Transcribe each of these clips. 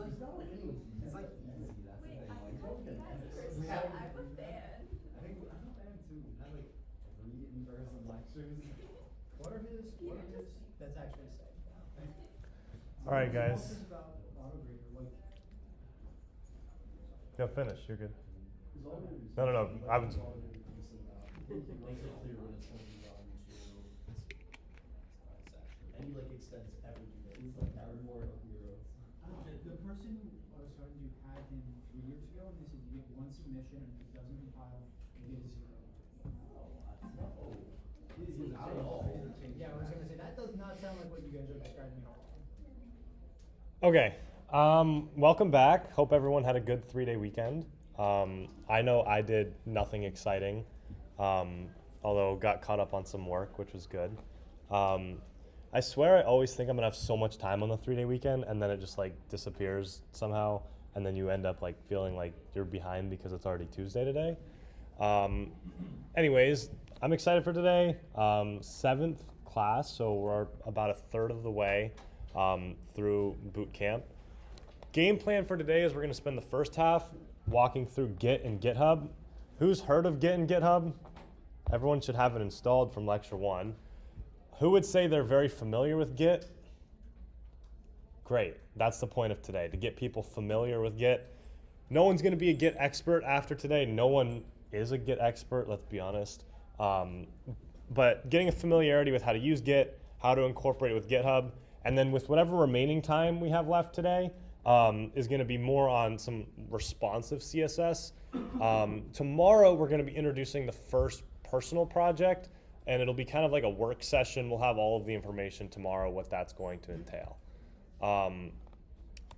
it's not like anyone's it's like easy, that's the thing. Like, we had, I'm a fan. I think I'm a fan too. We had like 3 in-person lectures. What are his? That's actually safe. All right, guys. About autograder, like. No, finish. You're good. No. I was. And he like extends every day. He's like our immortal heroes. The person I was talking to had him 3 years ago, and they said you get 1 submission, and if it doesn't compile, you get a 0. No. He's out at all. Yeah, I was gonna say that does not sound like what you guys are describing at all. Okay. Welcome back. Hope everyone had a good 3-day weekend. I know I did nothing exciting, although got caught up on some work, which was good. I swear I always think I'm gonna have so much time on the 3-day weekend, and then it just like disappears somehow, and then you end up like feeling like you're behind because it's already Tuesday today. Anyways, I'm excited for today. 7th class, so we're about a third of the way through Bootcamp. Game plan for today is we're gonna spend the first half walking through Git and GitHub. Who's heard of Git and GitHub? Everyone should have it installed from lecture 1. Who would say they're very familiar with Git? Great, that's the point of today, to get people familiar with Git. No one's gonna be a Git expert after today. No one is a Git expert, let's be honest. But getting a familiarity with how to use Git, how to incorporate it with GitHub, and then with whatever remaining time we have left today, is gonna be more on some responsive CSS. Tomorrow we're gonna be introducing the first personal project, and it'll be kind of like a work session. We'll have all of the information tomorrow, what that's going to entail.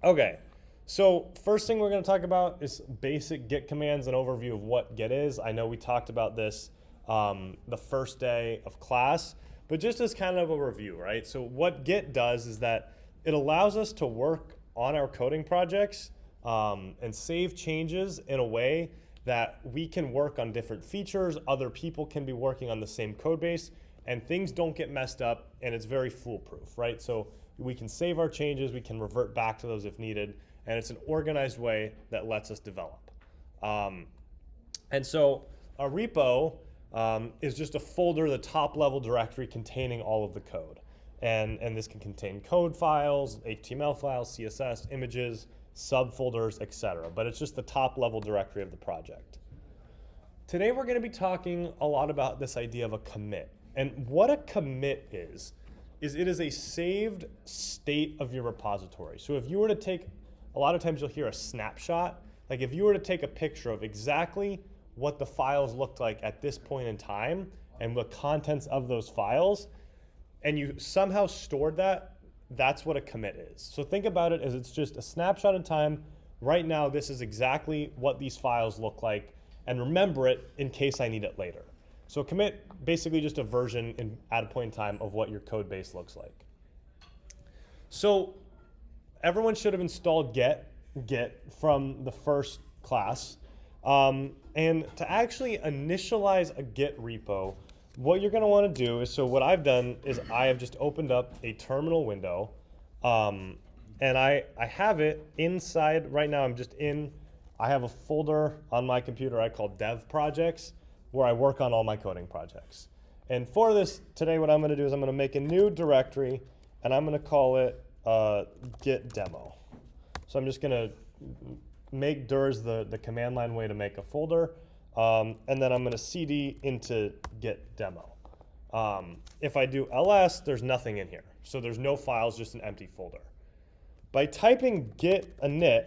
Okay, so first thing we're gonna talk about is basic Git commands, and overview of what Git is. I know we talked about this the first day of class, but just as kind of a review, right? So what Git does is that it allows us to work on our coding projects and save changes in a way that we can work on different features, other people can be working on the same code base, and things don't get messed up, and it's very foolproof, right? So we can save our changes, we can revert back to those if needed, and it's an organized way that lets us develop. And so a repo is just a folder, the top level directory containing all of the code. And this can contain code files, HTML files, CSS, images, subfolders, etc. But it's just the top level directory of the project. Today we're going to be talking a lot about this idea of a commit. And what a commit is it is a saved state of your repository. So if you were to take, a lot of times you'll hear a snapshot, like if you were to take a picture of exactly what the files looked like at this point in time and the contents of those files, and you somehow stored that, that's what a commit is. So think about it as it's just a snapshot in time. Right now, this is exactly what these files look like, and remember it in case I need it later. So commit, basically just a version at a point in time of what your code base looks like. So everyone should have installed Git from the first class. And to actually initialize a Git repo, what you're going to want to do is, so what I've done is I have just opened up a terminal window, and I have it inside, right now I have a folder on my computer I call dev projects, where I work on all my coding projects. And for this, today what I'm going to do is I'm going to make a new directory, and I'm going to call it git demo. So I'm just going to make dir is the command line way to make a folder, and then I'm going to cd into git demo. If I do ls, there's nothing in here. So there's no files, just an empty folder. By typing git init,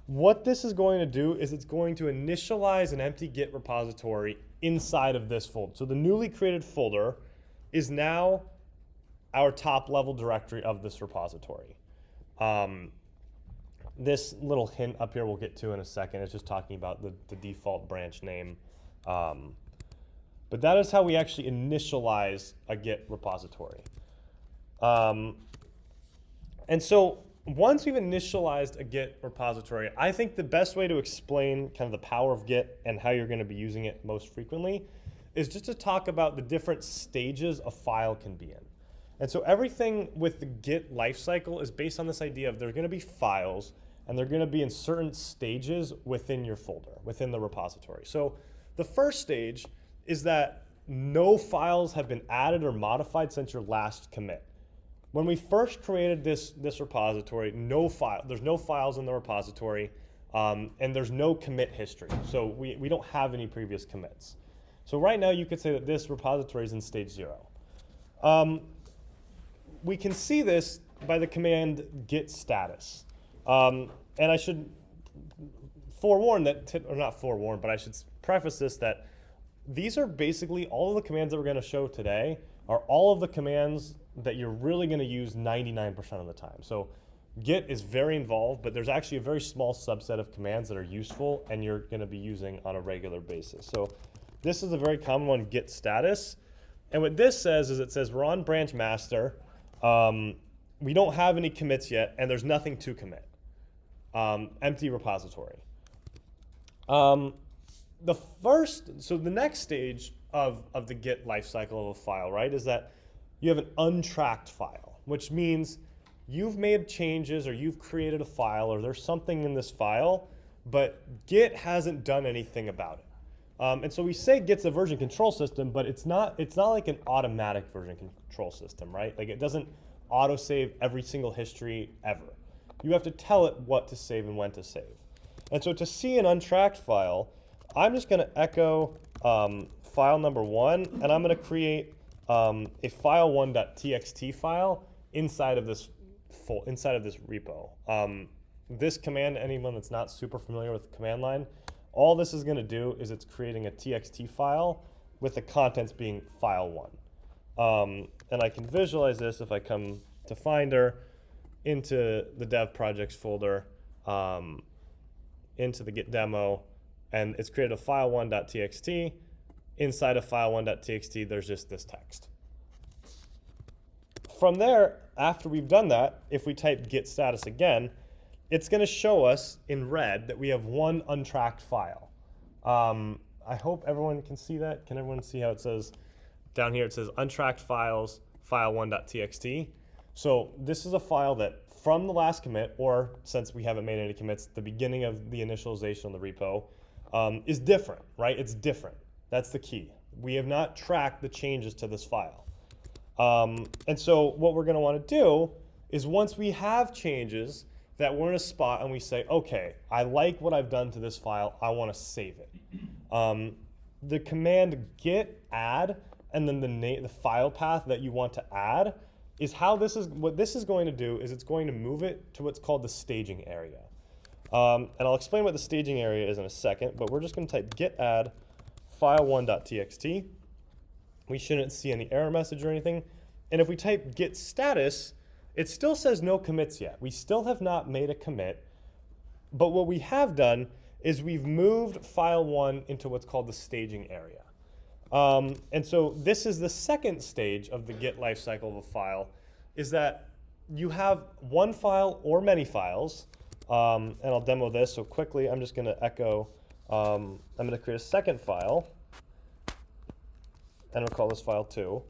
what this is going to do is it's going to initialize an empty Git repository inside of this folder. So the newly created folder is now our top level directory of this repository. This little hint up here we'll get to in a second. It's just talking about the default branch name. But that is how we actually initialize a Git repository. And so once we've initialized a Git repository, I think the best way to explain kind of the power of Git and how you're going to be using it most frequently is just to talk about the different stages a file can be in. And so everything with the Git lifecycle is based on this idea of there's going to be files, and they're going to be in certain stages within your folder, within the repository. So the first stage is that no files have been added or modified since your last commit. When we first created this repository, there's no files in the repository, and there's no commit history. So we don't have any previous commits. So right now you could say that this repository is in stage 0. We can see this by the command git status. And I should forewarn that, or not forewarn, but I should preface this that these are basically all of the commands that we're going to show today are all of the commands that you're really going to use 99% of the time. So Git is very involved, but there's actually a very small subset of commands that are useful and you're going to be using on a regular basis. So this is a very common one, git status. And what this says is it says we're on branch master. We don't have any commits yet, and there's nothing to commit. Empty repository. So the next stage of the Git lifecycle of a file, right, is that you have an untracked file, which means you've made changes or you've created a file or there's something in this file, but Git hasn't done anything about it. And so we say Git's a version control system, but it's not like an automatic version control system, right? Like it doesn't autosave every single history ever. You have to tell it what to save and when to save. And so to see an untracked file, I'm just going to echo file number 1, and I'm going to create a file1.txt file inside of this repo. This command, anyone that's not super familiar with the command line, all this is going to do is it's creating a txt file with the contents being file1. And I can visualize this if I come to Finder, into the dev projects folder, into the Git demo, and it's created a file1.txt. Inside of file1.txt, there's just this text. From there, after we've done that, if we type git status again, it's going to show us in red that we have one untracked file. I hope everyone can see that. Can everyone see how it says down here? It says untracked files, file1.txt. So this is a file that from the last commit, or since we haven't made any commits, the beginning of the initialization of the repo, is different, right? It's different. That's the key. We have not tracked the changes to this file. And so what we're going to want to do is once we have changes that we're in a spot and we say, okay, I like what I've done to this file, I want to save it. The command git add and then the file path that you want to add is what this is going to do is it's going to move it to what's called the staging area. And I'll explain what the staging area is in a second, but we're just going to type git add file1.txt. We shouldn't see any error message or anything. And if we type git status, it still says no commits yet. We still have not made a commit, but what we have done is we've moved file1 into what's called the staging area. And so this is the second stage of the Git lifecycle of a file, is that you have one file or many files, and I'll demo this. So quickly, I'm just going to echo, I'm going to create a second file, and we'll call this file 2.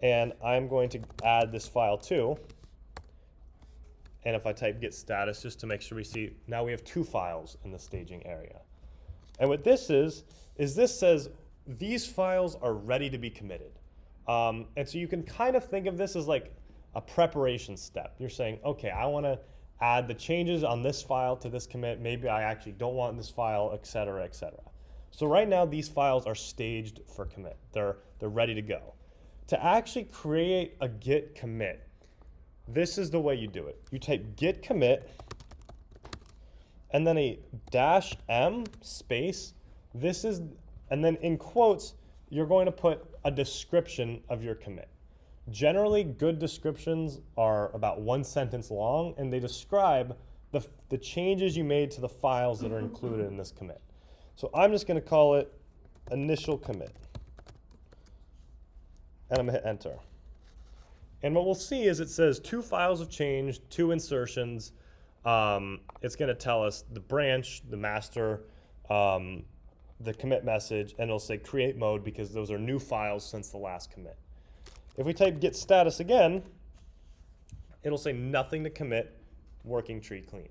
And I'm going to add this file 2. And if I type git status, just to make sure we see, now we have 2 files in the staging area. And what this is this says these files are ready to be committed. And so you can kind of think of this as like a preparation step. You're saying, okay, I want to add the changes on this file to this commit. Maybe I actually don't want this file, et cetera, et cetera. So right now, these files are staged for commit. They're ready to go. To actually create a git commit, this is the way you do it. You type git commit, and then a -m space. And then in quotes, you're going to put a description of your commit. Generally, good descriptions are about 1 sentence long, and they describe the changes you made to the files that are included in this commit. So I'm just going to call it initial commit. And I'm going to hit enter. And what we'll see is it says 2 files have changed, 2 insertions. It's going to tell us the branch, the master, the commit message, and it'll say create mode because those are new files since the last commit. If we type git status again, it'll say nothing to commit, working tree clean.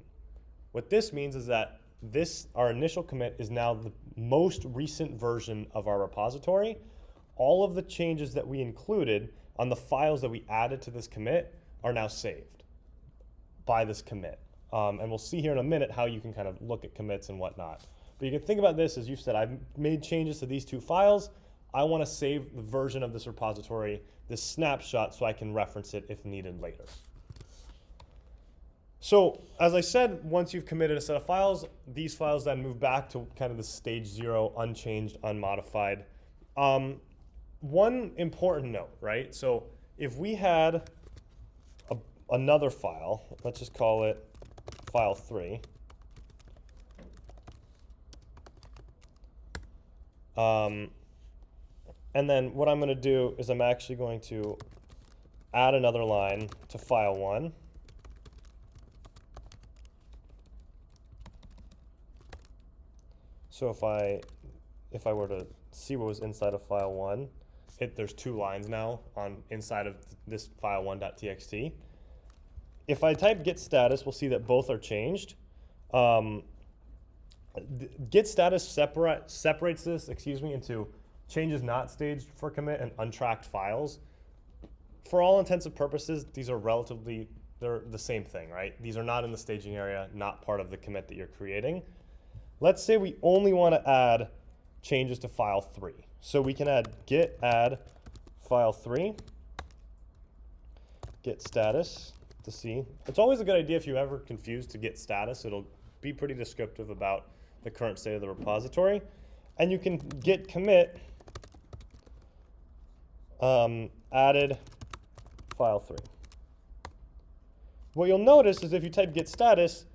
What this means is that our initial commit is now the most recent version of our repository. All of the changes that we included on the files that we added to this commit are now saved by this commit. And we'll see here in a minute how you can kind of look at commits and whatnot. But you can think about this as you said, I've made changes to these 2 files. I want to save the version of this repository, this snapshot, so I can reference it if needed later. So as I said, once you've committed a set of files, these files then move back to kind of the stage 0, unchanged, unmodified. One important note, right? So if we had another file, let's just call it file 3. And then what I'm going to do is I'm actually going to add another line to file 1. So if I were to see what was inside of file 1, there's 2 lines now inside of this file 1.txt. If I type git status, we'll see that both are changed. Git status separates this, into changes not staged for commit and untracked files. For all intents and purposes, these are they're the same thing, right? These are not in the staging area, not part of the commit that you're creating. Let's say we only want to add changes to file 3. So we can add git add file 3, git status to see. It's always a good idea if you're ever confused to git status. It'll be pretty descriptive about the current state of the repository. And you can git commit added file 3. What you'll notice is if you type git status,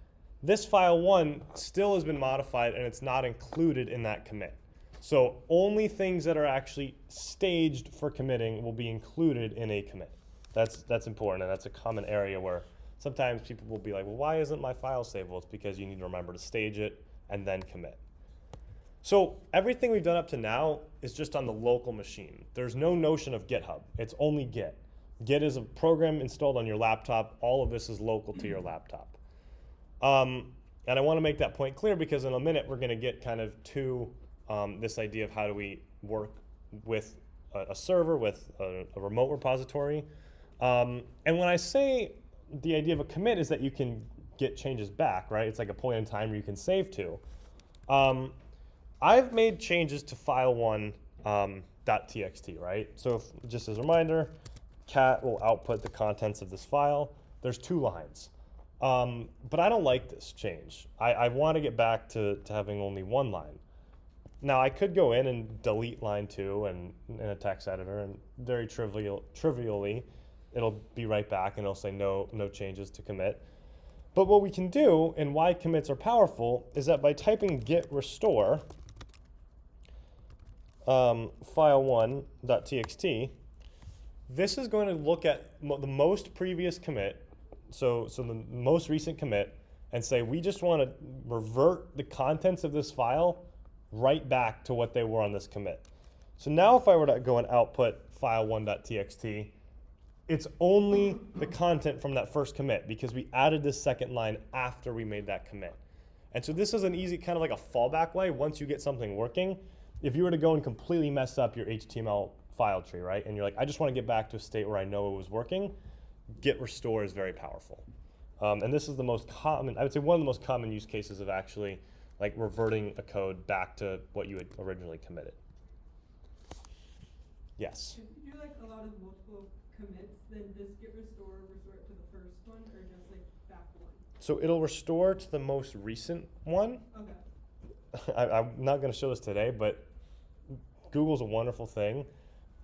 this file 1 still has been modified and it's not included in that commit. So only things that are actually staged for committing will be included in a commit. That's important, and that's a common area where sometimes people will be like, well, why isn't my file saved? Well, it's because you need to remember to stage it and then commit. So everything we've done up to now is just on the local machine. There's no notion of GitHub. It's only Git. Git is a program installed on your laptop. All of this is local to your laptop. And I want to make that point clear because in a minute we're going to get kind of to this idea of how do we work with a server, with a remote repository. And when I say the idea of a commit is that you can get changes back, right? It's like a point in time where you can save to. I've made changes to file 1 .txt, right? So just as a reminder, cat will output the contents of this file. There's 2 lines. But I don't like this change. I want to get back to having only 1 line. Now I could go in and delete line 2 in a text editor, and very trivially, it'll be right back and it'll say no changes to commit. But what we can do, and why commits are powerful, is that by typing git restore file 1.txt, this is going to look at the most previous commit, so the most recent commit, and say we just want to revert the contents of this file right back to what they were on this commit. So now if I were to go and output file 1.txt, it's only the content from that first commit because we added this second line after we made that commit. And so this is an easy kind of like a fallback way once you get something working. If you were to go and completely mess up your HTML file tree, right, and you're like, I just want to get back to a state where I know it was working, git restore is very powerful. And this is the most common, I would say one of the most common use cases of actually like reverting a code back to what you had originally committed. Yes? If you do like a lot of multiple commits, then does git restore it to the first one or just like back one? So it'll restore to the most recent one. Okay. I'm not going to show this today, but Google's a wonderful thing.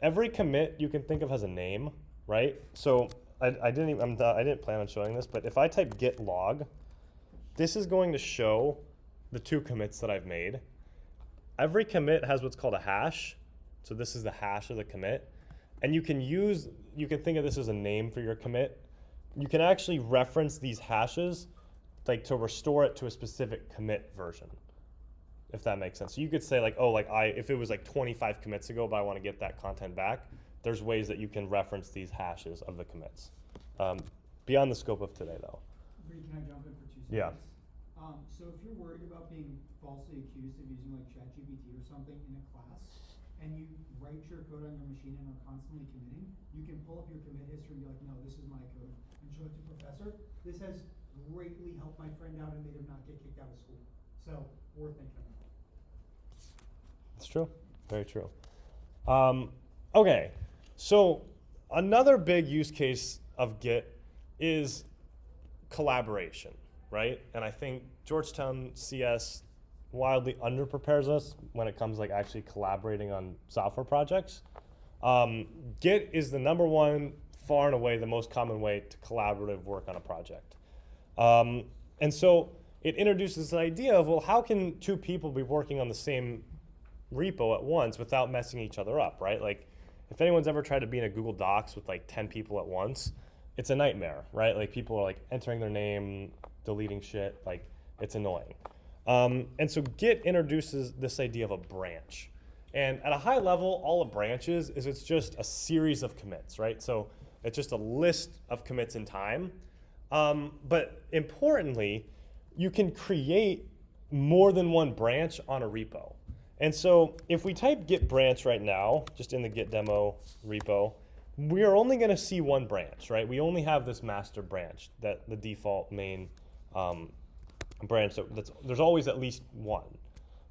Every commit you can think of has a name, right? So I didn't plan on showing this, but if I type git log, this is going to show the 2 commits that I've made. Every commit has what's called a hash. So this is the hash of the commit. And you can think of this as a name for your commit. You can actually reference these hashes like to restore it to a specific commit version, if that makes sense. So you could say like, oh, if it was like 25 commits ago, but I want to get that content back, there's ways that you can reference these hashes of the commits. Beyond the scope of today, though. Bree, can I jump in for 2 seconds? Yeah. So if you're worried about being falsely accused of using like ChatGPT or something in a class, and you write your code on your machine and are constantly committing, you can pull up your commit history and be like, no, this is my code, and show it to professor. This has greatly helped my friend out and made him not get kicked out of school. So, worth thinking about. It's true. Very true. Okay, so another big use case of Git is collaboration, right? And I think Georgetown CS wildly underprepares us when it comes like actually collaborating on software projects. Git is the #1, far and away the most common way to collaborative work on a project. And so it introduces this idea of, well, how can 2 people be working on the same repo at once without messing each other up, right? Like, if anyone's ever tried to be in a Google Docs with like 10 people at once, it's a nightmare, right? Like, people are like entering their name, deleting shit, like, it's annoying. And so Git introduces this idea of a branch. And at a high level, all a branch is it's just a series of commits, right? So it's just a list of commits in time. But importantly, you can create more than one branch on a repo. And so if we type git branch right now, just in the git demo repo, we are only going to see one branch, right? We only have this master branch, that the default main branch. So there's always at least one.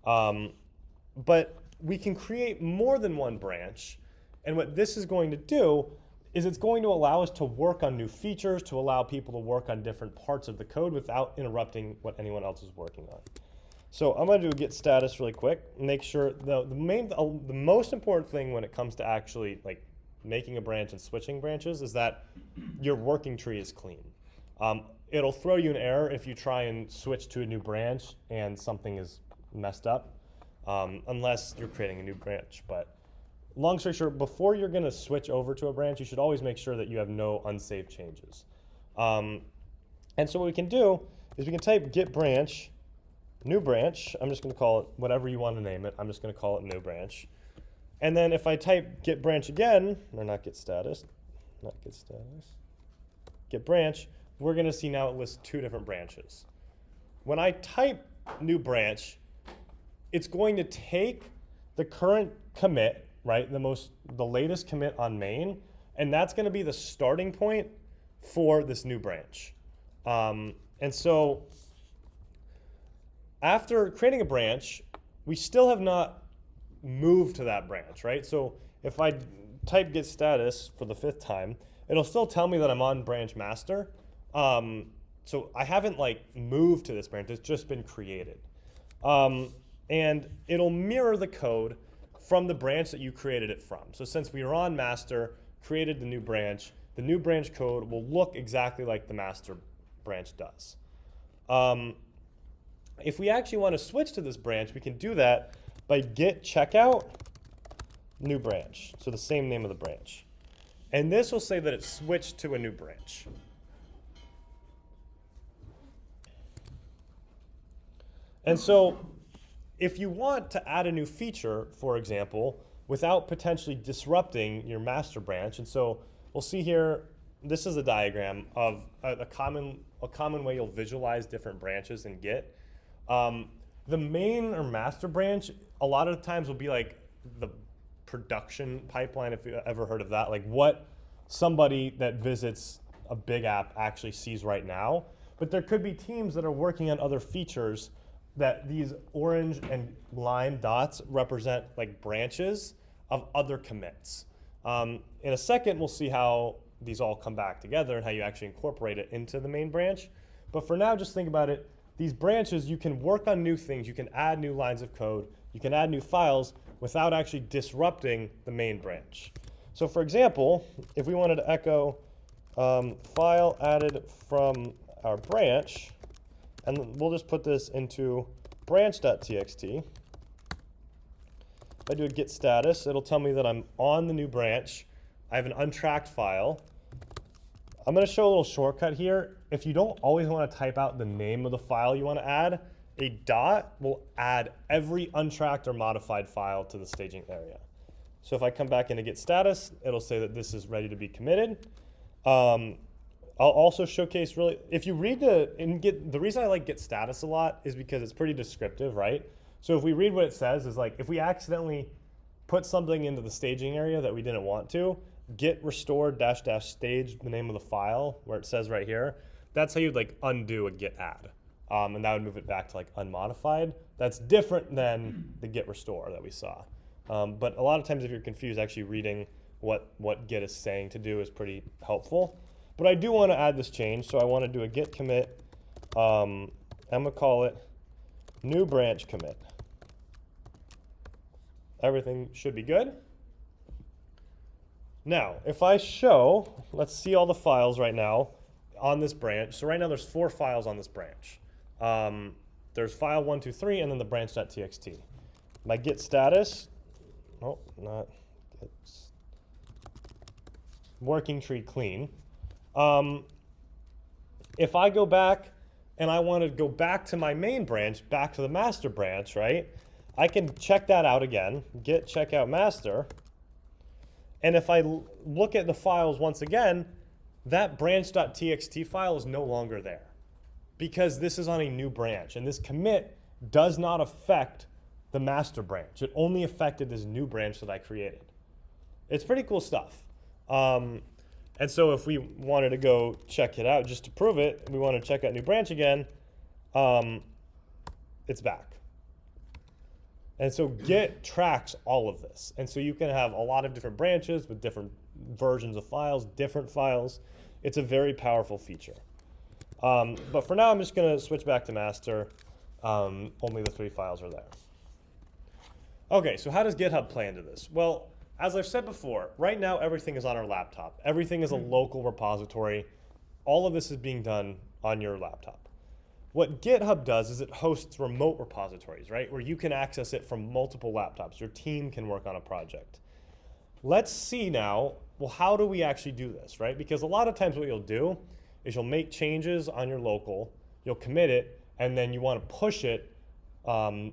But we can create more than one branch. And what this is going to do is it's going to allow us to work on new features, to allow people to work on different parts of the code without interrupting what anyone else is working on. So I'm going to do a git status really quick. Make sure the most important thing when it comes to actually like making a branch and switching branches is that your working tree is clean. It'll throw you an error if you try and switch to a new branch and something is messed up, unless you're creating a new branch. But long story short, before you're going to switch over to a branch, you should always make sure that you have no unsaved changes. And so what we can do is we can type git branch, new branch. I'm just going to call it whatever you want to name it. I'm just going to call it new branch. And then if I type git branch again, or not git status, git branch, we're going to see now it lists 2 different branches. When I type new branch, it's going to take the current commit, right, the latest commit on main, and that's going to be the starting point for this new branch. And so after creating a branch, we still have not moved to that branch, right? So if I type git status for the 5th time, it'll still tell me that I'm on branch master. So I haven't like moved to this branch, it's just been created. And it'll mirror the code from the branch that you created it from. So since we were on master, created the new branch code will look exactly like the master branch does. If we actually want to switch to this branch, we can do that by git checkout new branch. So the same name of the branch. And this will say that it's switched to a new branch. And so if you want to add a new feature, for example, without potentially disrupting your master branch, and so we'll see here, this is a diagram of a common way you'll visualize different branches in Git. The main or master branch, a lot of the times will be like the production pipeline, if you've ever heard of that, like what somebody that visits a big app actually sees right now. But there could be teams that are working on other features that these orange and lime dots represent like branches of other commits. In a second, we'll see how these all come back together and how you actually incorporate it into the main branch. But for now, just think about it. These branches, you can work on new things. You can add new lines of code. You can add new files without actually disrupting the main branch. So for example, if we wanted to echo file added from our branch, and we'll just put this into branch.txt. If I do a git status, it'll tell me that I'm on the new branch. I have an untracked file. I'm going to show a little shortcut here. If you don't always want to type out the name of the file you want to add, a dot will add every untracked or modified file to the staging area. So if I come back into git status, it'll say that this is ready to be committed. I'll also showcase really, if you read the reason I like git status a lot is because it's pretty descriptive, right? So if we read what it says is like, if we accidentally put something into the staging area that we didn't want to, git restore dash dash stage, the name of the file where it says right here, that's how you'd like undo a git add. And that would move it back to like unmodified. That's different than the git restore that we saw. But a lot of times if you're confused, actually reading what git is saying to do is pretty helpful. But I do want to add this change, so I want to do a git commit. I'm going to call it new branch commit. Everything should be good. Now, if I show, let's see all the files right now on this branch. So right now there's 4 files on this branch. There's file 1, 2, 3, and then the branch.txt. My git status, oh, not git, working tree clean. If I go back and I want to go back to my main branch, back to the master branch, right? I can check that out again, git checkout master. And if I look at the files once again, that branch.txt file is no longer there because this is on a new branch and this commit does not affect the master branch. It only affected this new branch that I created. It's pretty cool stuff. And so if we wanted to go check it out just to prove it, we want to check out new branch again, it's back. And so Git tracks all of this. And so you can have a lot of different branches with different versions of files, different files. It's a very powerful feature. But for now, I'm just going to switch back to master. Only the 3 files are there. Okay, so how does GitHub play into this? Well, as I've said before, right now everything is on our laptop. Everything is a local repository. All of this is being done on your laptop. What GitHub does is it hosts remote repositories, right? Where you can access it from multiple laptops. Your team can work on a project. Let's see now, well, how do we actually do this, right? Because a lot of times what you'll do is you'll make changes on your local, you'll commit it, and then you want to push it, you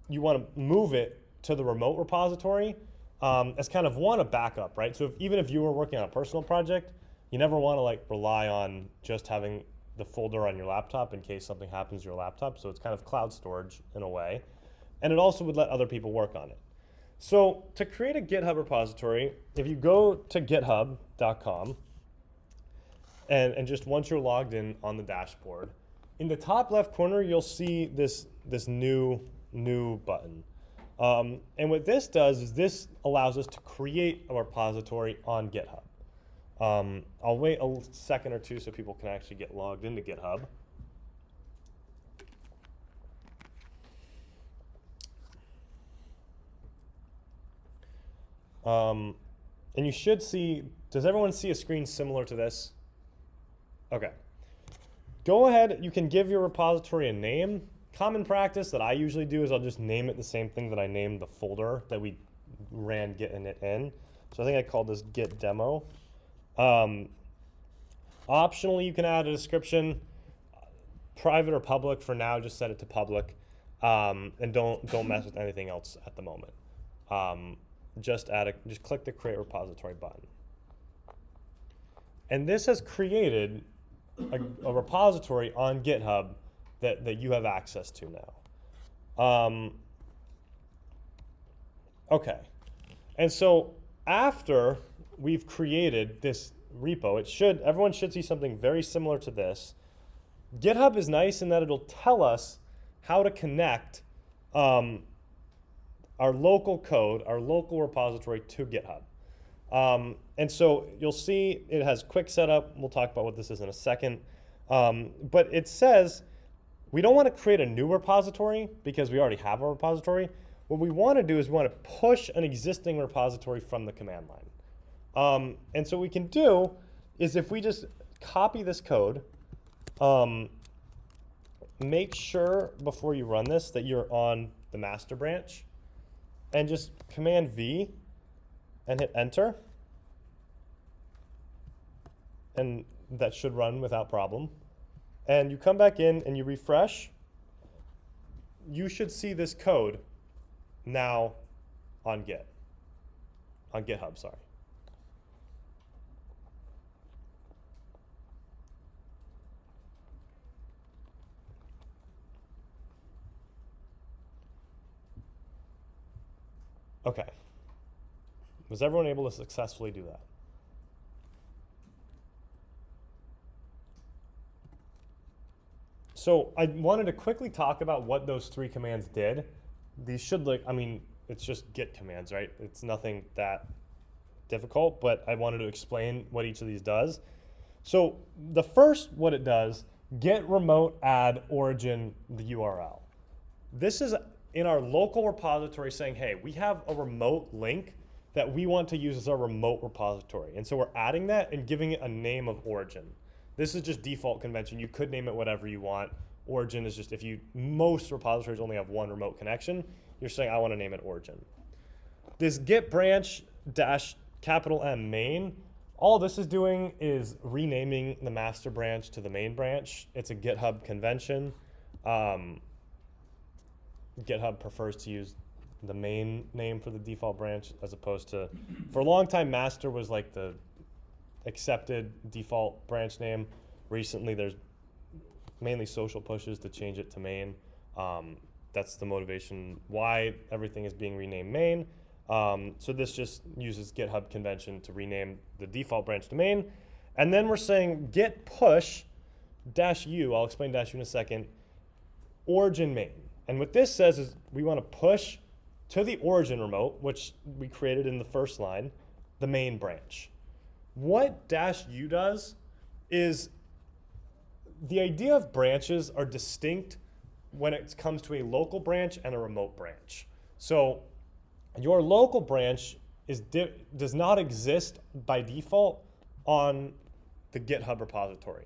want to move it to the remote repository as kind of a backup, right? So even if you were working on a personal project, you never want to like rely on just having the folder on your laptop in case something happens to your laptop. So it's kind of cloud storage in a way. And it also would let other people work on it. So to create a GitHub repository, if you go to github.com and just once you're logged in on the dashboard, in the top left corner, you'll see this new button. And what this does is this allows us to create a repository on GitHub. I'll wait a second or two so people can actually get logged into GitHub. And you should see, does everyone see a screen similar to this? Okay. Go ahead, you can give your repository a name. Common practice that I usually do is I'll just name it the same thing that I named the folder that we ran git init in. So I think I called this git demo. Optionally, you can add a description, private or public. For now, just set it to public, and don't mess with anything else at the moment. Just click the create repository button, and this has created a repository on GitHub that you have access to now. Okay, and so after we've created this repo, everyone should see something very similar to this. GitHub is nice in that it'll tell us how to connect our local code, our local repository to GitHub. And so you'll see it has quick setup. We'll talk about what this is in a second. But it says we don't want to create a new repository because we already have a repository. What we want to do is we want to push an existing repository from the command line. And so what we can do is if we just copy this code, make sure before you run this that you're on the master branch, and just Command V and hit enter. And that should run without problem. And you come back in and you refresh. You should see this code now on Git. on GitHub, sorry. Okay. Was everyone able to successfully do that? So I wanted to quickly talk about what those 3 commands did. These should look, I mean, it's just git commands, right? It's nothing that difficult, but I wanted to explain what each of these does. So the first, what it does, git remote add origin the URL. This is in our local repository saying, hey, we have a remote link that we want to use as our remote repository. And so we're adding that and giving it a name of origin. This is just default convention. You could name it whatever you want. Origin is just, most repositories only have 1 remote connection, you're saying I want to name it origin. This git branch dash capital M main, all this is doing is renaming the master branch to the main branch. It's a GitHub convention. GitHub prefers to use the main name for the default branch as opposed to, for a long time, master was like the accepted default branch name. Recently, there's mainly social pushes to change it to main. That's the motivation why everything is being renamed main. So this just uses GitHub convention to rename the default branch to main. And then we're saying git push -u, I'll explain -u in a second, origin main. And what this says is we want to push to the origin remote, which we created in the first line, the main branch. What -u does is the idea of branches are distinct when it comes to a local branch and a remote branch. So your local branch does not exist by default on the GitHub repository.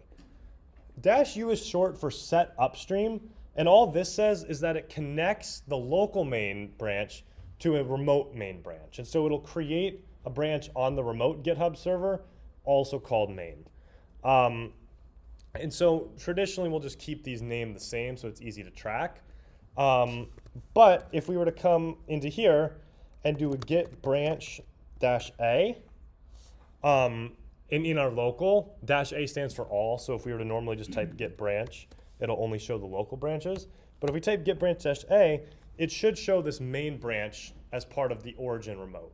-u is short for set upstream, and all this says is that it connects the local main branch to a remote main branch. And so it'll create a branch on the remote GitHub server, also called main. And so traditionally we'll just keep these named the same so it's easy to track. But if we were to come into here and do a git branch -a, in our local, -a stands for all. So if we were to normally just type git branch, it'll only show the local branches. But if we type git branch -a, it should show this main branch as part of the origin remote.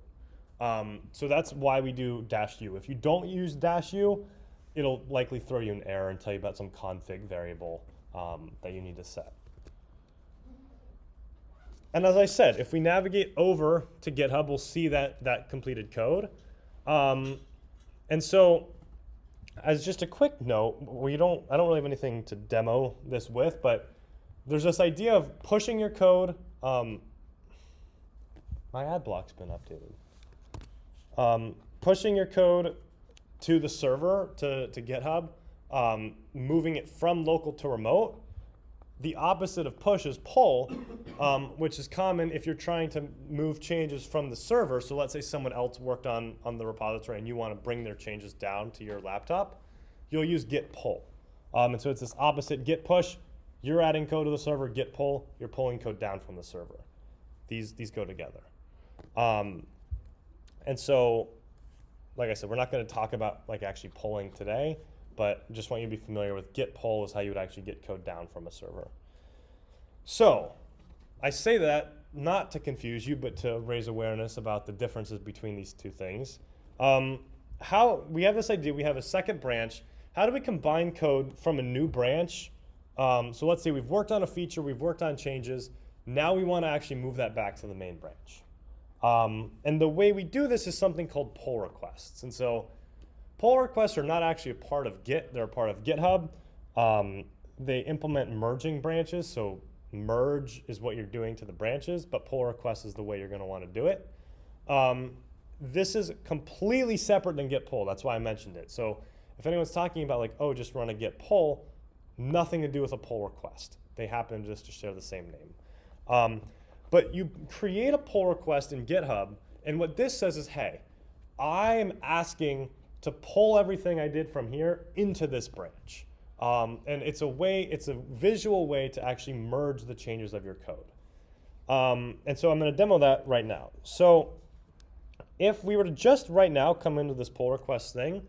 So that's why we do -u. If you don't use -u, it'll likely throw you an error and tell you about some config variable that you need to set. And as I said, if we navigate over to GitHub, we'll see that completed code. And so, as just a quick note, I don't really have anything to demo this with, but there's this idea of pushing your code. My ad block's been updated. Pushing your code to the server, to GitHub, moving it from local to remote. The opposite of push is pull, which is common if you're trying to move changes from the server. So let's say someone else worked on the repository and you want to bring their changes down to your laptop, you'll use git pull. And so it's this opposite git push. You're adding code to the server, git pull, you're pulling code down from the server. These go together. And so, like I said, we're not going to talk about like actually pulling today, but just want you to be familiar with git pull is how you would actually get code down from a server. So I say that not to confuse you, but to raise awareness about the differences between these two things. How we have this idea, we have a second branch. How do we combine code from a new branch? So let's say we've worked on a feature, we've worked on changes. Now we want to actually move that back to the main branch. And the way we do this is something called pull requests. And so pull requests are not actually a part of Git, they're a part of GitHub. They implement merging branches, so merge is what you're doing to the branches, but pull requests is the way you're going to want to do it. This is completely separate than git pull, that's why I mentioned it. So if anyone's talking about like, oh, just run a git pull, nothing to do with a pull request. They happen just to share the same name. But you create a pull request in GitHub, and what this says is, hey, I am asking to pull everything I did from here into this branch. And it's a visual way to actually merge the changes of your code. And so I'm going to demo that right now. So if we were to just right now come into this pull request thing,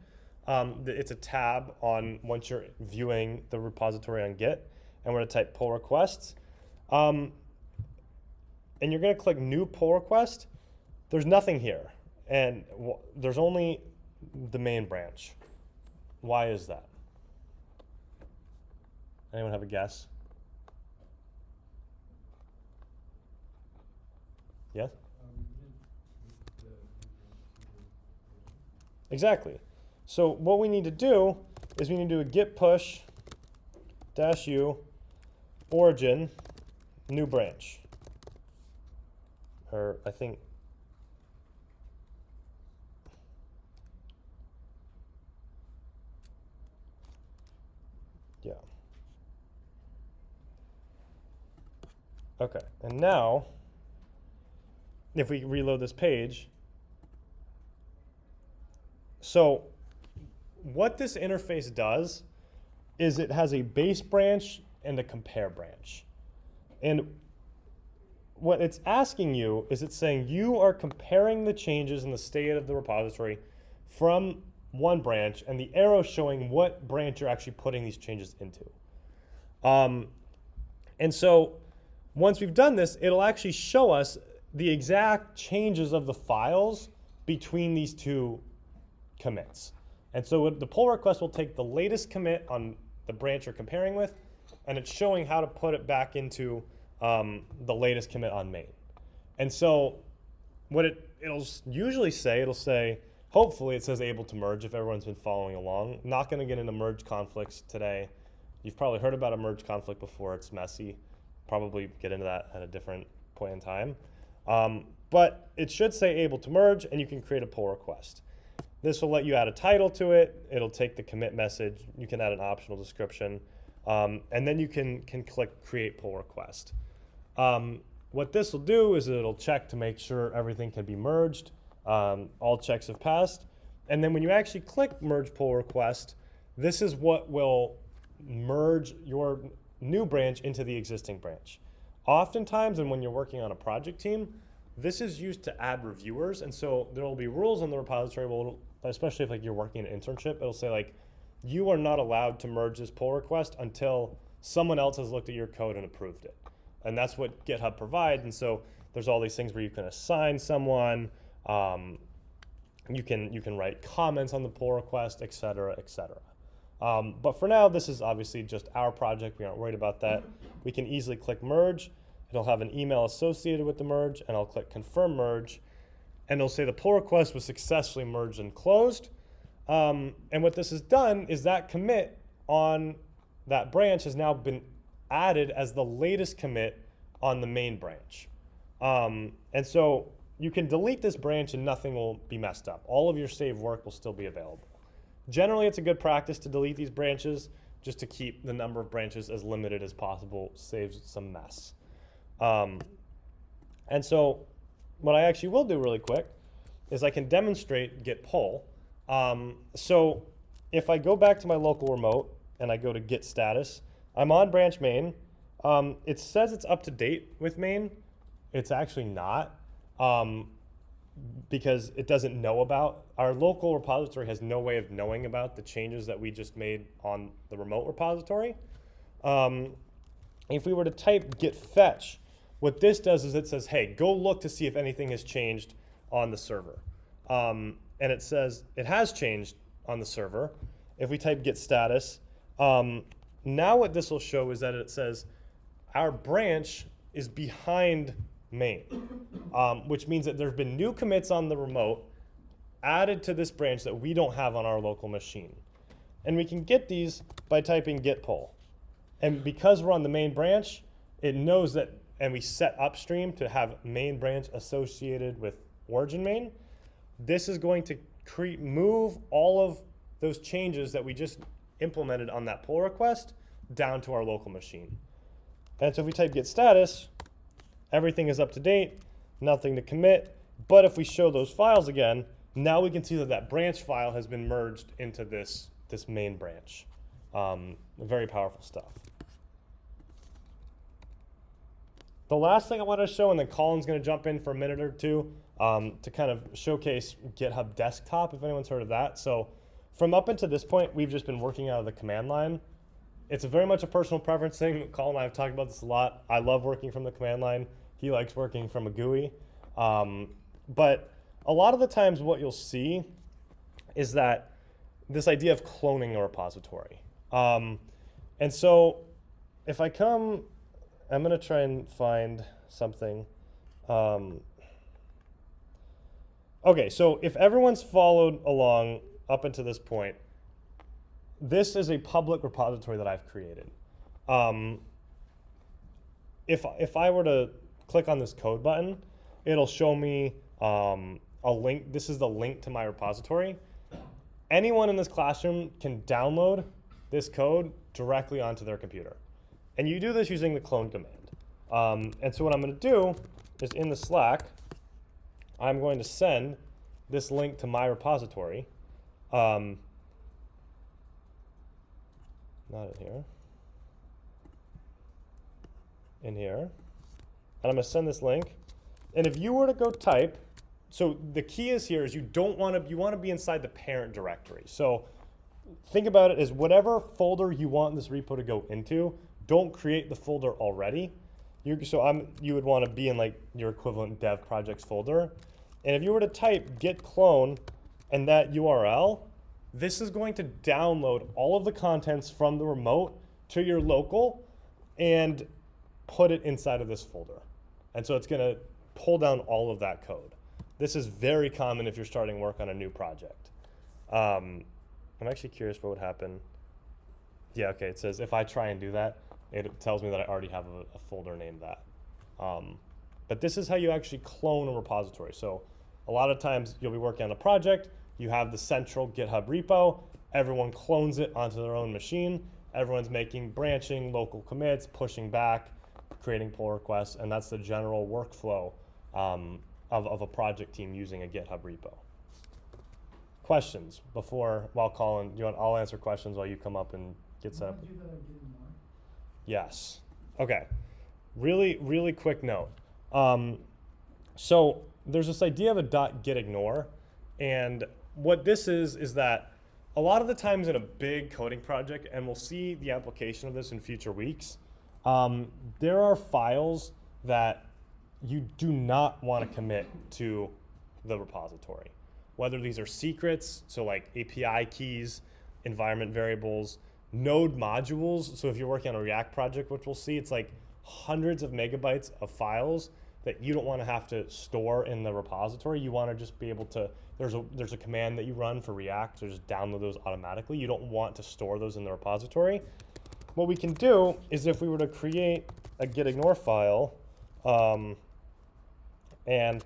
it's a tab on once you're viewing the repository on Git, and we're going to type pull requests. And you're going to click new pull request. There's nothing here. And there's only the main branch. Why is that? Anyone have a guess? Yes? Exactly. So what we need to do is we need to do a git push -u origin new branch. Or I think yeah. Okay, and now if we reload this page, so what this interface does is it has a base branch and a compare branch. And what it's asking you is it's saying you are comparing the changes in the state of the repository from one branch, and the arrow showing what branch you're actually putting these changes into. And so once we've done this, it'll actually show us the exact changes of the files between these two commits. And so the pull request will take the latest commit on the branch you're comparing with, and it's showing how to put it back into the latest commit on main. And so what it'll usually say, hopefully it says able to merge if everyone's been following along. Not going to get into merge conflicts today. You've probably heard about a merge conflict before. It's messy. Probably get into that at a different point in time. But it should say able to merge, and you can create a pull request. This will let you add a title to it. It'll take the commit message. You can add an optional description. And then you can click create pull request. What this will do is it'll check to make sure everything can be merged. All checks have passed. And then when you actually click merge pull request, this is what will merge your new branch into the existing branch. Oftentimes, and when you're working on a project team, this is used to add reviewers. And so there will be rules on the repository, especially if like you're working an internship, it'll say like, you are not allowed to merge this pull request until someone else has looked at your code and approved it. And that's what GitHub provides. And so there's all these things where you can assign someone, you can write comments on the pull request, et cetera, et cetera. But for now, this is obviously just our project. We aren't worried about that. We can easily click merge. It'll have an email associated with the merge, and I'll click confirm merge. And it'll say the pull request was successfully merged and closed. And what this has done is that commit on that branch has now been added as the latest commit on the main branch. And so you can delete this branch and nothing will be messed up. All of your saved work will still be available. Generally, it's a good practice to delete these branches just to keep the number of branches as limited as possible, saves some mess. And so what I actually will do really quick is I can demonstrate git pull. So if I go back to my local remote and I go to git status, I'm on branch main. It says it's up to date with main. It's actually not, because it doesn't know about, our local repository has no way of knowing about the changes that we just made on the remote repository. If we were to type git fetch, what this does is it says, hey, go look to see if anything has changed on the server. And it says it has changed on the server. If we type git status, now what this will show is that it says our branch is behind main, which means that there have been new commits on the remote added to this branch that we don't have on our local machine. And we can get these by typing git pull. And because we're on the main branch, it knows that, and we set upstream to have main branch associated with origin main. This is going to move all of those changes that we just implemented on that pull request down to our local machine. And so if we type git status, everything is up to date, nothing to commit. But if we show those files again, now we can see that that branch file has been merged into this main branch. Very powerful stuff. The last thing I want to show, and then Colin's going to jump in for a minute or two, to kind of showcase GitHub Desktop, if anyone's heard of that. So from up until this point, we've just been working out of the command line. It's very much a personal preference thing. Colin and I have talked about this a lot. I love working from the command line. He likes working from a GUI. But a lot of the times what you'll see is that this idea of cloning a repository. And so if I come, I'm going to try and find something. Okay, so if everyone's followed along up until this point, this is a public repository that I've created. If I were to click on this code button, it'll show me a link. This is the link to my repository. Anyone in this classroom can download this code directly onto their computer. And you do this using the clone command. And so what I'm going to do is in the Slack, I'm going to send this link to my repository. Not in here. In here. And I'm going to send this link. And if you were to go type, so the key is here is you want to be inside the parent directory. So think about it as whatever folder you want this repo to go into, don't create the folder already. You would want to be in like your equivalent dev projects folder. And if you were to type git clone and that URL, this is going to download all of the contents from the remote to your local and put it inside of this folder. And so it's going to pull down all of that code. This is very common if you're starting work on a new project. I'm actually curious what would happen. Yeah, okay, it says if I try and do that, it tells me that I already have a folder named that. But this is how you actually clone a repository. So a lot of times you'll be working on a project, you have the central GitHub repo, everyone clones it onto their own machine, everyone's making branching, local commits, pushing back, creating pull requests, and that's the general workflow of a project team using a GitHub repo. Questions while Colin, I'll answer questions while you come up and get set up. Yes. Okay. Really, really quick note. So there's this idea of a .gitignore, and what this is that a lot of the times in a big coding project, and we'll see the application of this in future weeks, there are files that you do not want to commit to the repository. Whether these are secrets, so like API keys, environment variables, node modules. So if you're working on a React project, which we'll see, it's like hundreds of megabytes of files that you don't want to have to store in the repository. You want to just be able to, there's a command that you run for React to just download those automatically. You don't want to store those in the repository. What we can do is if we were to create a gitignore file, and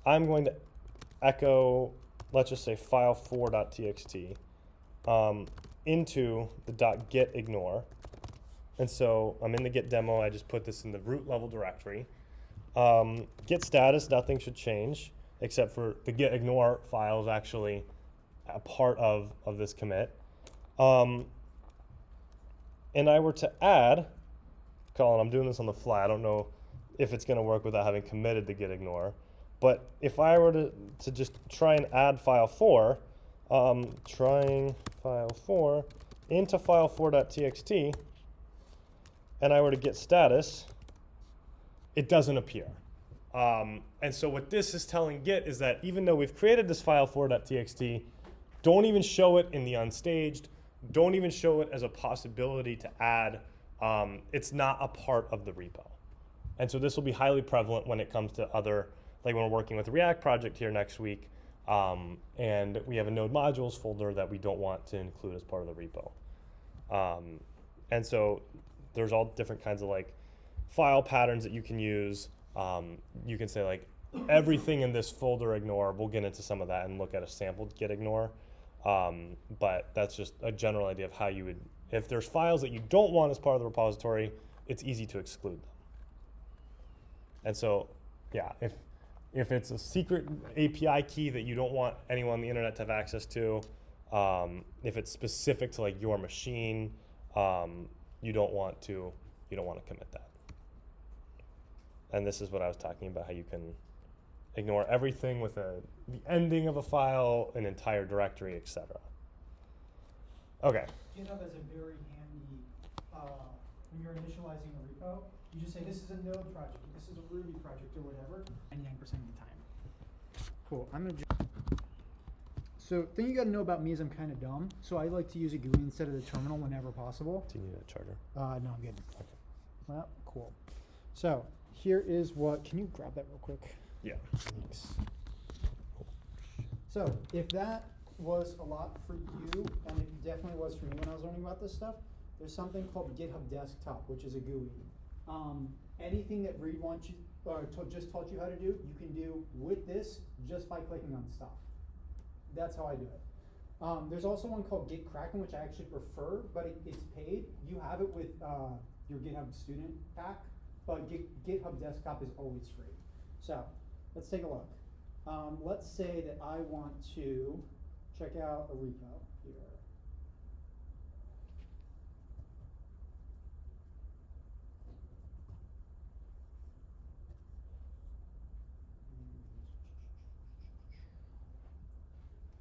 I'm going to echo, let's just say file4.txt into the .gitignore. And so I'm in the git demo, I just put this in the root level directory. Git status, nothing should change, except for the gitignore file is actually a part of this commit. And I were to add, Colin, I'm doing this on the fly, I don't know if it's gonna work without having committed the gitignore, but if I were to just try and add file 4, trying file 4 into file4.txt, and I were to get status, it doesn't appear. And so what this is telling Git is that even though we've created this file4.txt, don't even show it in the unstaged, don't even show it as a possibility to add. It's not a part of the repo. And so this will be highly prevalent when it comes to other, like when we're working with the React project here next week, and we have a node modules folder that we don't want to include as part of the repo. And so there's all different kinds of like file patterns that you can use. You can say like everything in this folder ignore. We'll get into some of that and look at a sampled gitignore. But that's just a general idea of how you would, if there's files that you don't want as part of the repository, it's easy to exclude them. And so, yeah, if it's a secret API key that you don't want anyone on the internet to have access to, if it's specific to like your machine, you don't want to commit that. And this is what I was talking about, how you can ignore everything with the ending of a file, an entire directory, etc. Okay. GitHub is a very handy, when you're initializing a repo, you just say this is a Node project, this is a Ruby project, or whatever, 99% of the time. Cool, I'm gonna So, thing you gotta know about me is I'm kinda dumb, so I like to use a GUI instead of the terminal whenever possible. Do you need a charger? No, I'm good. Okay. Well, cool. So, here is what, can you grab that real quick? Yeah. Thanks. So, if that was a lot for you, and it definitely was for me when I was learning about this stuff, there's something called GitHub Desktop, which is a GUI. Anything that Reed wants you, or just taught you how to do, you can do with this just by clicking on stuff. That's how I do it. There's also one called GitKraken, which I actually prefer, but it's paid. You have it with your GitHub student pack, but GitHub Desktop is always free. So let's take a look. Let's say that I want to check out a repo here.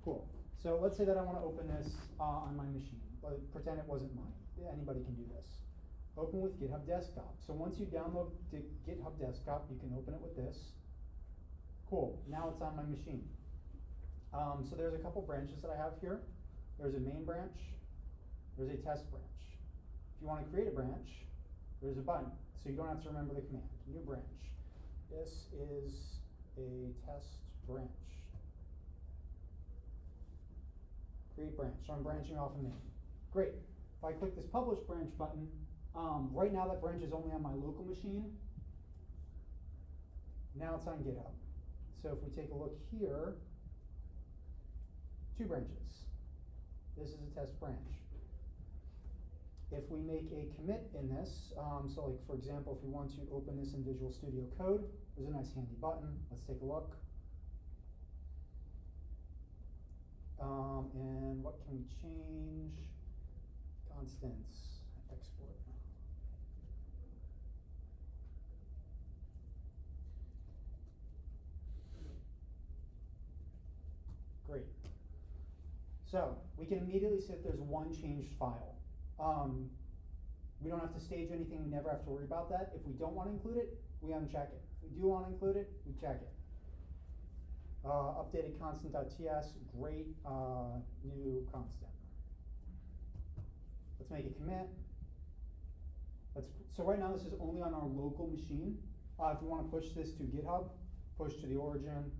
Cool. So let's say that I want to open this on my machine. Pretend it wasn't mine. Anybody can do this. Open with GitHub Desktop. So once you download the GitHub Desktop, you can open it with this. Cool. Now it's on my machine. So there's a couple branches that I have here. There's a main branch. There's a test branch. If you want to create a branch, there's a button. So you don't have to remember the command. New branch. This is a test branch. Create branch. So I'm branching off of main. Great. If I click this publish branch button, right now that branch is only on my local machine. Now it's on GitHub. So if we take a look here, 2 branches. This is a test branch. If we make a commit in this, so like for example, if we want to open this in Visual Studio Code, there's a nice handy button. Let's take a look. And what can we change? Constants, export. Great. So we can immediately see that there's one changed file. We don't have to stage anything, we never have to worry about that. If we don't want to include it, we uncheck it. If we do want to include it, we check it. Updated constant.ts, great, new constant. Let's make a commit. So right now this is only on our local machine. If we want to push this to GitHub, push to the origin.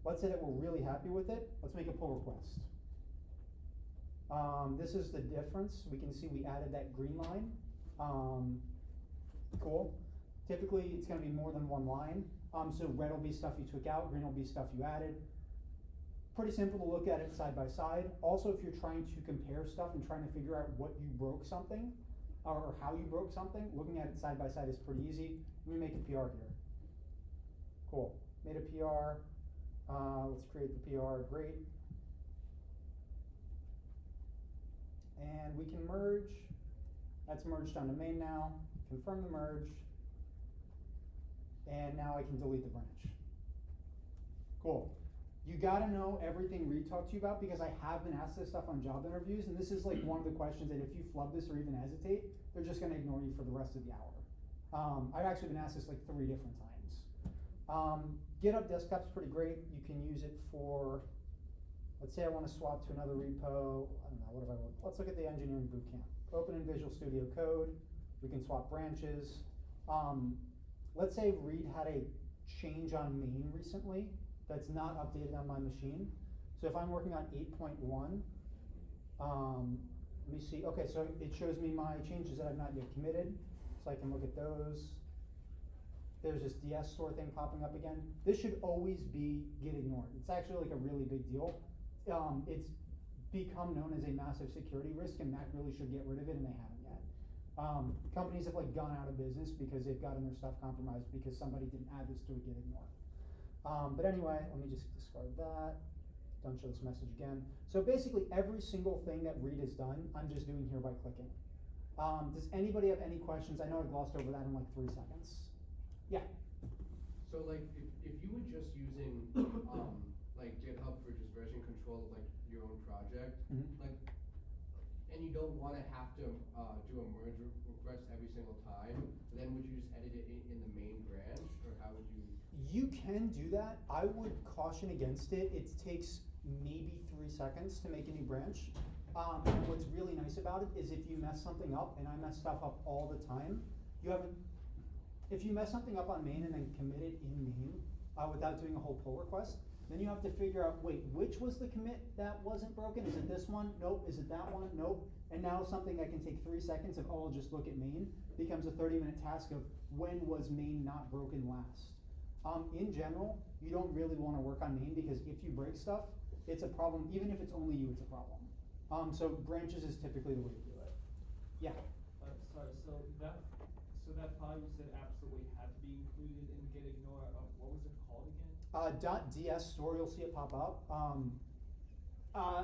Let's say that we're really happy with it. Let's make a pull request. This is the difference. We can see we added that green line. Cool. Typically it's going to be more than one line. So red will be stuff you took out, green will be stuff you added. Pretty simple to look at it side by side. Also, if you're trying to compare stuff and trying to figure out what you broke something, or how you broke something, looking at it side by side is pretty easy. Let me make a PR here. Cool. Made a PR. Let's create the PR. Great. And we can merge. That's merged onto main now. Confirm the merge. And now I can delete the branch. Cool. You gotta know everything Reed talked to you about, because I have been asked this stuff on job interviews, and this is like one of the questions that if you flub this or even hesitate, they're just gonna ignore you for the rest of the hour. I've actually been asked this like 3 different times. GitHub Desktop's pretty great. You can use it for, let's say I wanna swap to another repo. I don't know, what have I looked? Let's look at the engineering bootcamp. Open in Visual Studio Code. We can swap branches. Let's say Reed had a change on main recently that's not updated on my machine. So if I'm working on 8.1, let me see. Okay, so it shows me my changes that I've not yet committed. So I can look at those. There's this DS store thing popping up again. This should always get ignored. It's actually like a really big deal. It's become known as a massive security risk, and Mac really should get rid of it, and they haven't yet. Companies have like gone out of business because they've gotten their stuff compromised because somebody didn't add this to a get ignored. But anyway, let me just discard that. Don't show this message again. So basically every single thing that Reed has done, I'm just doing here by clicking. Does anybody have any questions? I know I glossed over that in like 3 seconds. Yeah. So like if you would just control of like your own project, Mhm. like, and you don't want to have to do a merge request every single time, then would you just edit it in the main branch, or how would you? You can do that. I would caution against it. It takes maybe 3 seconds to make a new branch. And what's really nice about it is if you mess something up, and I mess stuff up all the time, if you mess something up on main and then commit it in main without doing a whole pull request, then you have to figure out, wait, which was the commit that wasn't broken? Is it this one? Nope. Is it that one? Nope. And now something that can take 3 seconds of, oh, I'll just look at main, becomes a 30-minute task of when was main not broken last. In general, you don't really want to work on main because if you break stuff, it's a problem. Even if it's only you, it's a problem. So branches is typically the way to do it. Yeah. Sorry, so that file you said absolutely had to be included in Git ignore. What was it called again? .ds store, you'll see it pop up.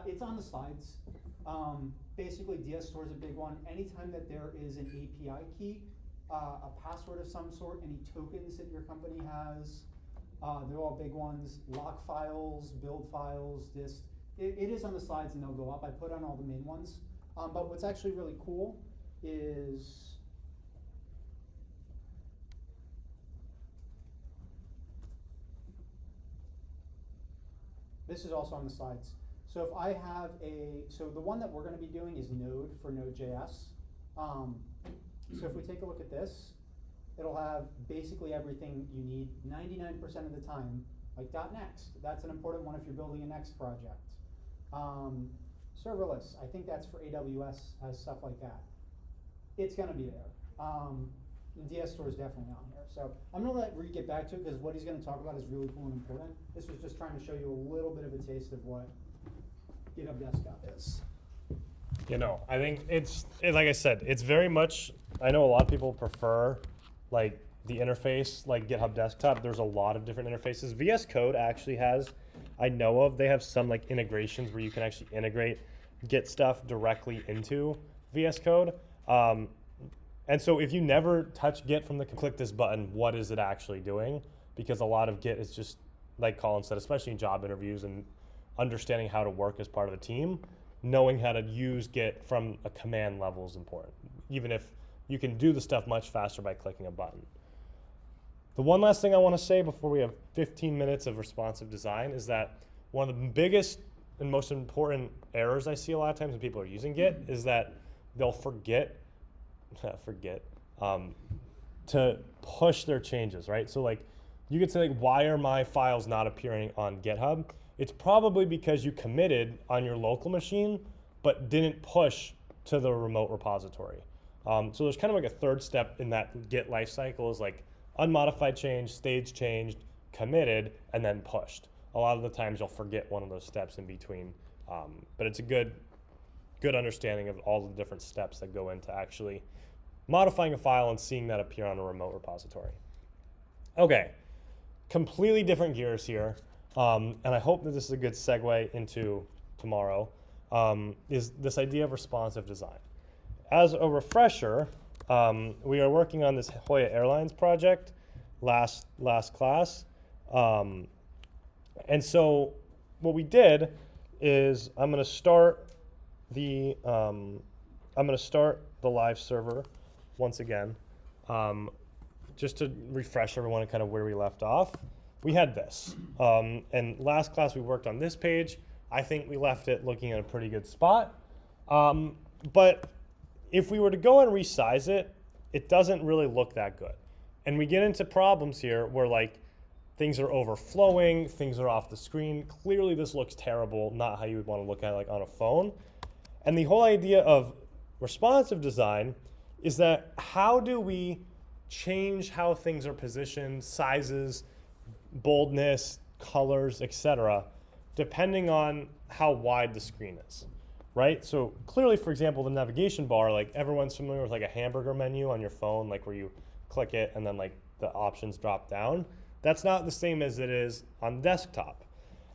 It's on the slides. Basically, DS store is a big one. Anytime that there is an API key, a password of some sort, any tokens that your company has, they're all big ones. Lock files, build files, dist. It is on the slides and they'll go up. I put on all the main ones. But what's actually really cool is this is also on the slides. So if I have so the one that we're going to be doing is Node for Node.js. So if we take a look at this, it'll have basically everything you need 99% of the time, like .next. That's an important one if you're building a Next project. Serverless, I think that's for AWS, has stuff like that. It's going to be there. The DS store is definitely on here. So I'm going to let Reed get back to it because what he's going to talk about is really cool and important. This was just trying to show you a little bit of a taste of what GitHub Desktop is. You know, I think like I said, it's very much, I know a lot of people prefer like the interface, like GitHub Desktop. There's a lot of different interfaces. VS Code actually has, I know of, they have some like integrations where you can actually integrate Git stuff directly into VS Code. And so if you never touch Git from click this button, what is it actually doing? Because a lot of Git is just, like Colin said, especially in job interviews and understanding how to work as part of a team, knowing how to use Git from a command level is important, even if you can do the stuff much faster by clicking a button. The one last thing I want to say before we have 15 minutes of responsive design is that one of the biggest and most important errors I see a lot of times when people are using Git is that they'll forget to push their changes, right? So like you could say, like, why are my files not appearing on GitHub? It's probably because you committed on your local machine, but didn't push to the remote repository. So there's kind of like a third step in that Git lifecycle is like unmodified change, stage changed, committed, and then pushed. A lot of the times you'll forget one of those steps in between, but it's a good understanding of all the different steps that go into actually modifying a file and seeing that appear on a remote repository. Okay, completely different gears here, and I hope that this is a good segue into tomorrow, is this idea of responsive design. As a refresher, we are working on this Hoya Airlines project last class. And so what we did is I'm going to start the live server once again, just to refresh everyone on kind of where we left off. We had this, and last class we worked on this page. I think we left it looking at a pretty good spot, but if we were to go and resize it, it doesn't really look that good. And we get into problems here where like things are overflowing, things are off the screen. Clearly this looks terrible, not how you would want to look at it like on a phone. And the whole idea of responsive design is that how do we change how things are positioned, sizes, boldness, colors, etc., depending on how wide the screen is, right? So clearly, for example, the navigation bar, like everyone's familiar with like a hamburger menu on your phone, like where you click it and then like the options drop down. That's not the same as it is on desktop.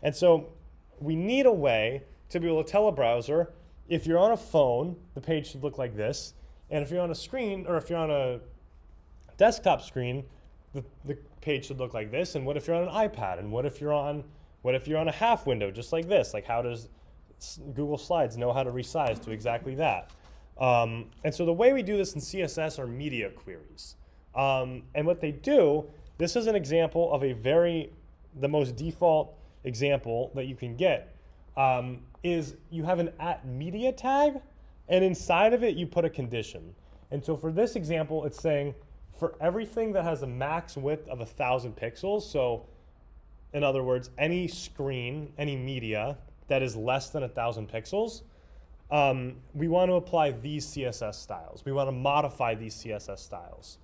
And so we need a way to be able to tell a browser, if you're on a phone, the page should look like this. And if you're on a screen, or if you're on a desktop screen, the page should look like this. And what if you're on an iPad? And what if you're on What if you're on a half window, just like this? Like how does Google Slides know how to resize to exactly that? And so the way we do this in CSS are media queries. And what they do, this is an example of the most default example that you can get, is you have an @media tag, and inside of it you put a condition. And so for this example, it's saying for everything that has a max width of 1,000 pixels, so in other words, any screen, any media that is less than 1,000 pixels, we want to apply these CSS styles. We want to modify these CSS styles.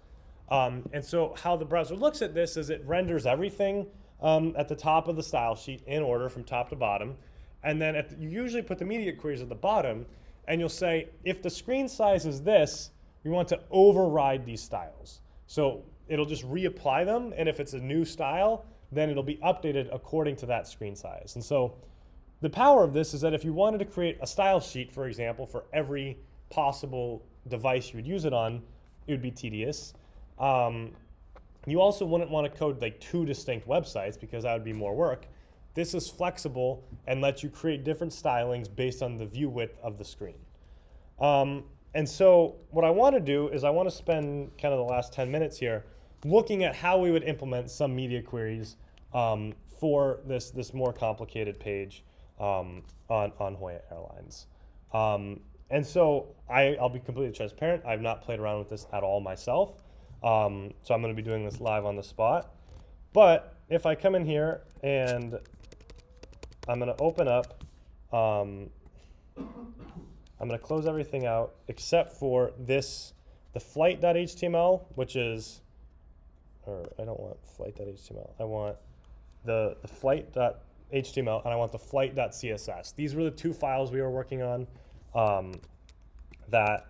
And so how the browser looks at this is it renders everything at the top of the style sheet in order from top to bottom. And then you usually put the media queries at the bottom, and you'll say, if the screen size is this, we want to override these styles. So it'll just reapply them, and if it's a new style, then it'll be updated according to that screen size. And so the power of this is that if you wanted to create a style sheet, for example, for every possible device you would use it on, it would be tedious. You also wouldn't want to code like 2 distinct websites because that would be more work. This is flexible and lets you create different stylings based on the view width of the screen. And so what I want to do is I want to spend kind of the last 10 minutes here looking at how we would implement some media queries for this more complicated page on Hoya Airlines. And so I'll be completely transparent. I've not played around with this at all myself. So I'm going to be doing this live on the spot. But if I come in here and I'm going to open up, I'm going to close everything out except for this, the flight.html, which is, or I don't want flight.html. I want the flight.html and I want the flight.css. These were the 2 files we were working on that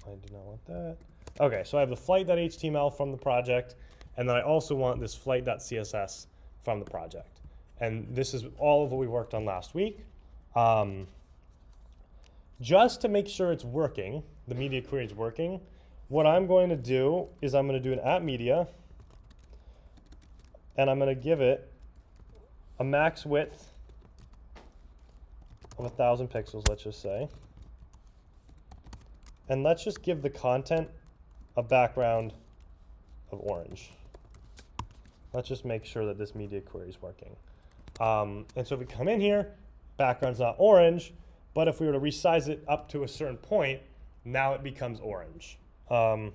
I do not want that. Okay, so I have the flight.html from the project, and then I also want this flight.css from the project. And this is all of what we worked on last week. Just to make sure it's working, the media query is working, what I'm going to do is I'm going to do an @media, and I'm going to give it a max width of 1,000 pixels, let's just say. And let's just give the content a background of orange. Let's just make sure that this media query is working. And so if we come in here, background's not orange, but if we were to resize it up to a certain point, now it becomes orange. And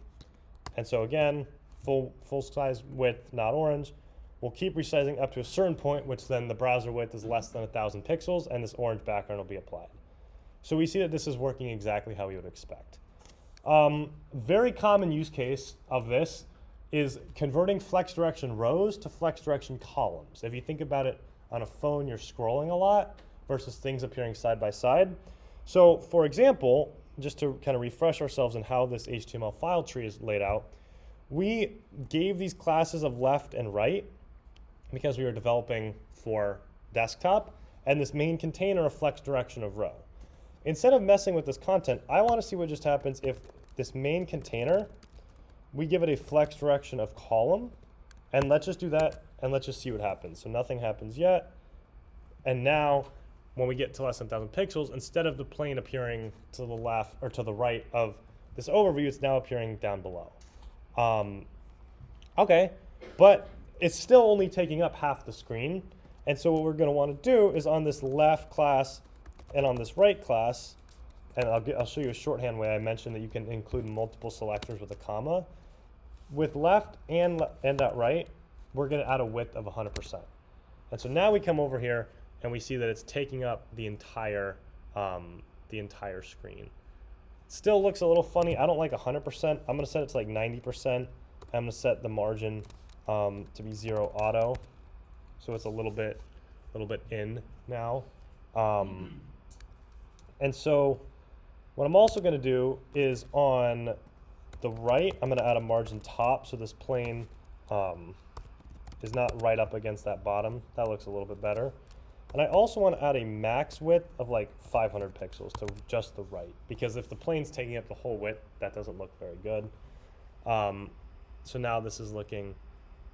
so again, full size width, not orange. We'll keep resizing up to a certain point, which then the browser width is less than 1,000 pixels, and this orange background will be applied. So we see that this is working exactly how we would expect. Very common use case of this is converting flex direction rows to flex direction columns. If you think about it on a phone, you're scrolling a lot versus things appearing side by side. So for example, just to kind of refresh ourselves on how this HTML file tree is laid out, we gave these classes of left and right because we were developing for desktop, and this main container a flex direction of row. Instead of messing with this content, I want to see what just happens if this main container, we give it a flex direction of column, and let's just do that, and let's just see what happens. So nothing happens yet, and now when we get to less than 1,000 pixels, instead of the plane appearing to the left or to the right of this overview, it's now appearing down below. Okay, but it's still only taking up half the screen, and so what we're going to want to do is on this left class and on this right class, and I'll show you a shorthand way. I mentioned that you can include multiple selectors with a comma. With left and right, we're going to add a width of 100%. And so now we come over here and we see that it's taking up the entire screen. Still looks a little funny. I don't like 100%. I'm going to set it to like 90%. I'm going to set the margin to be 0 auto, so it's a little bit in now. And so what I'm also going to do is on the right, I'm going to add a margin top so this plane is not right up against that bottom. That looks a little bit better. And I also want to add a max width of like 500 pixels to just the right, because if the plane's taking up the whole width, that doesn't look very good. So now this is looking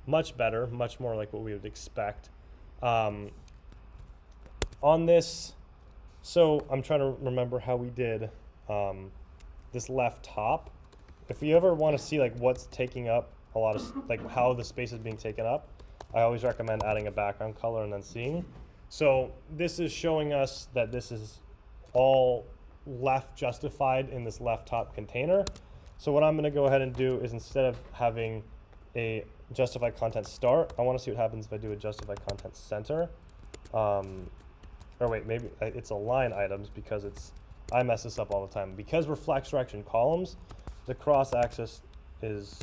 much better, much more like what we would expect. On this, so I'm trying to remember how we did this left top. If you ever want to see like what's taking up a lot of, like how the space is being taken up, I always recommend adding a background color and then seeing. So this is showing us that this is all left justified in this left top container. So what I'm going to go ahead and do is, instead of having a justify content start, I want to see what happens if I do a justify content center. Or wait, maybe it's align items, because I mess this up all the time. Because we're flex direction columns, the cross axis is,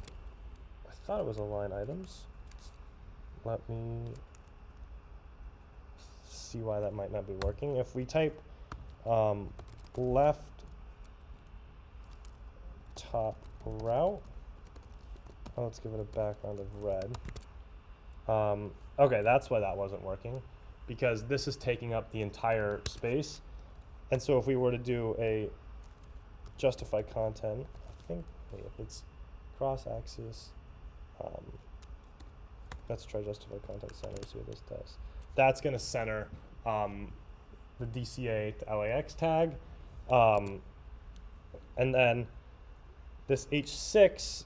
I thought it was align items. Let me see why that might not be working. If we type left top route, let's give it a background of red. Okay, that's why that wasn't working, because this is taking up the entire space. And so if we were to do a justify content, I think, wait, if it's cross axis, let's try justify content center, see what this does. That's going to center the DCA to LAX tag. And then this H6